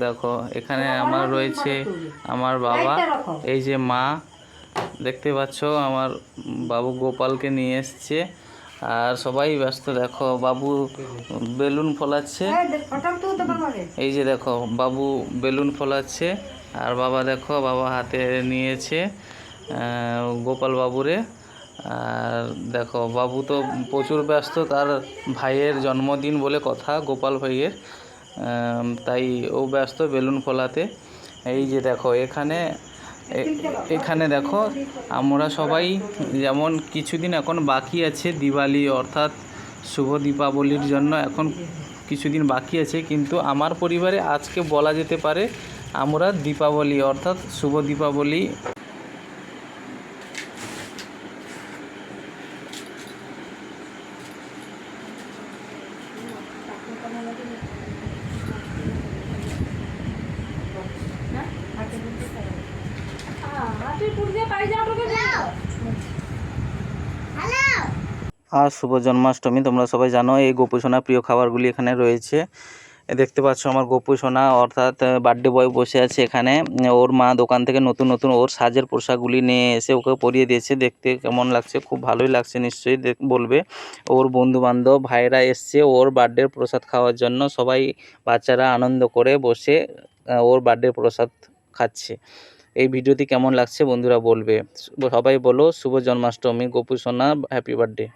দেখো এখানে আমার রয়েছে আমার বাবা, এই যে মা দেখতে পাচ্ছ, আমার বাবু গোপালকে নিয়ে এসছে আর সবাই ব্যস্ত। দেখো বাবু বেলুন ফোলাচ্ছে, এই যে দেখো বাবু বেলুন ফোলাচ্ছে আর বাবা দেখো বাবা হাতে নিয়েছে গোপাল বাবুরে। আর দেখো বাবু তো প্রচুর ব্যস্ত, তার ভাইয়ের জন্মদিন বলে কথা, গোপাল ভাইয়ের, তাই ও ব্যস্ত বেলুন ফোলাতে। এই যে দেখো এখানে দেখো আমরা সবাই, যেমন কিছুদিন এখন বাকি আছে দিওয়ালি অর্থাৎ শুভ দীপাবলির জন্য, এখন কিছুদিন বাকি আছে, কিন্তু আমার পরিবারে আজকে বলা যেতে পারে আমরা দীপাবলি অর্থাৎ শুভ দীপাবলি আর শুভ জন্মাষ্টমী। তোমরা সবাই জানো এই গোপু সোনার প্রিয় খাবারগুলি এখানে রয়েছে। দেখতে পাচ্ছ আমার গোপু সোনা অর্থাৎ বার্থডে বয় বসে আছে এখানে। ওর মা দোকান থেকে নতুন নতুন ওর সাজের পোশাকগুলি নিয়ে এসে ওকে পরিয়ে দিয়েছে। দেখতে কেমন লাগছে? খুব ভালোই লাগছে, নিশ্চয়ই বলবে। ওর বন্ধু বান্ধব ভাইরা এসছে ওর বার্থডের প্রসাদ খাওয়ার জন্য। সবাই বাচ্চারা আনন্দ করে বসে ওর বার্থডে প্রসাদ খাচ্ছে। এই ভিডিওটি কেমন লাগছে বন্ধুরা বলবে। সবাই বলো শুভ জন্মাষ্টমী, গোপু সোনা হ্যাপি বার্থডে।